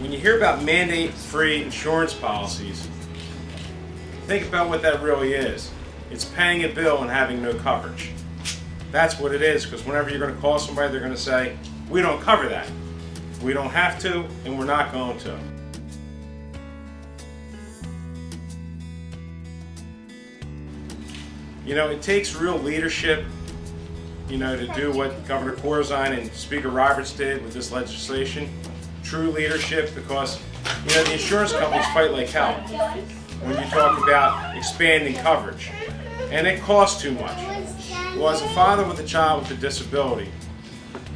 when you hear about mandate-free insurance policies, think about what that really is. It's paying a bill and having no coverage. That's what it is, because whenever you're going to call somebody, they're going to say, we don't cover that. We don't have to, and we're not going to. You know, it takes real leadership, you know, to do what Governor Corzine and Speaker Roberts did with this legislation. True leadership, because, you know, the insurance companies fight like hell when you talk about expanding coverage. And it costs too much. Well, as a father with a child with a disability,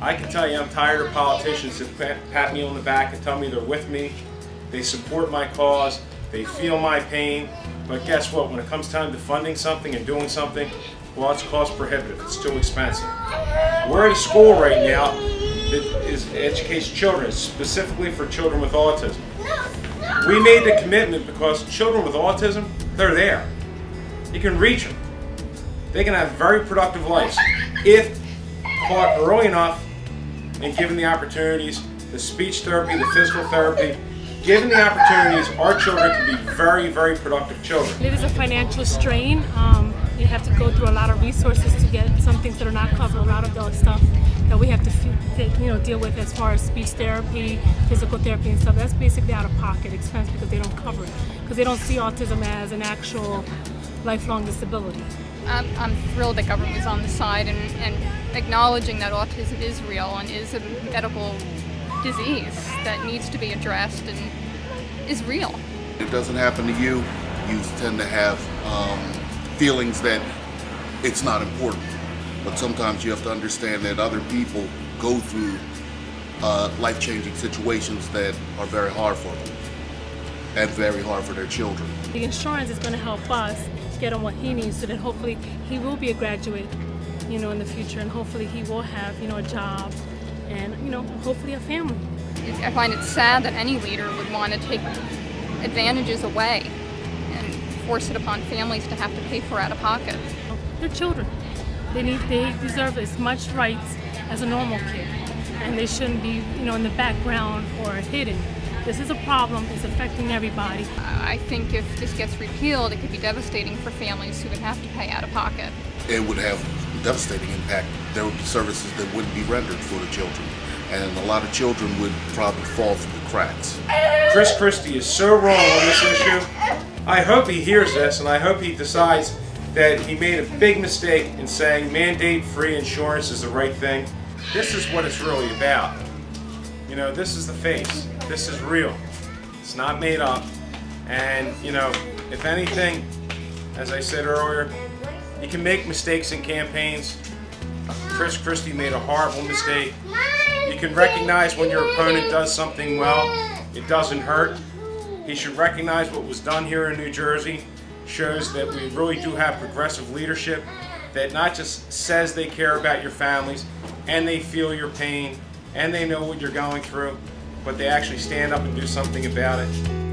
I can tell you I'm tired of politicians that pat me on the back and tell me they're with me, they support my cause, they feel my pain, but guess what, when it comes time to funding something and doing something, well, it's cost prohibitive, it's too expensive. We're at a school right now that educates children, specifically for children with autism. We made the commitment because children with autism, they're there. You can reach them. They can have very productive lives if caught early enough and given the opportunities, the speech therapy, the physical therapy. Given the opportunities, our children can be very, very productive children. It is a financial strain. You have to go through a lot of resources to get some things that are not covered. A lot of the stuff that we have to deal with as far as speech therapy, physical therapy and stuff, that's basically out of pocket expense because they don't cover it. Because they don't see autism as an actual lifelong disability. I'm thrilled that government is on the side and acknowledging that autism is real and is a medical disease that needs to be addressed and is real. It doesn't happen to you, you tend to have feelings that it's not important. But sometimes you have to understand that other people go through life-changing situations that are very hard for them and very hard for their children. The insurance is going to help us get him what he needs so that hopefully he will be a graduate, you know, in the future, and hopefully he will have, you know, a job and, you know, hopefully a family. I find it sad that any leader would want to take advantages away and force it upon families to have to pay for out of pocket. They're children. They deserve as much rights as a normal kid, and they shouldn't be, you know, in the background or hidden. This is a problem. It's affecting everybody. I think if this gets repealed, it could be devastating for families who would have to pay out of pocket. It would have devastating impact. There would be services that wouldn't be rendered for the children, and a lot of children would probably fall through the cracks. Chris Christie is so wrong on this issue. I hope he hears this, and I hope he decides that he made a big mistake in saying mandate-free insurance is the right thing. This is what it's really about. You know, this is the face. This is real. It's not made up. And, you know, if anything, as I said earlier, you can make mistakes in campaigns. Chris Christie made a horrible mistake. You can recognize when your opponent does something well. It doesn't hurt. He should recognize what was done here in New Jersey shows that we really do have progressive leadership that not just says they care about your families and they feel your pain and they know what you're going through, but they actually stand up and do something about it.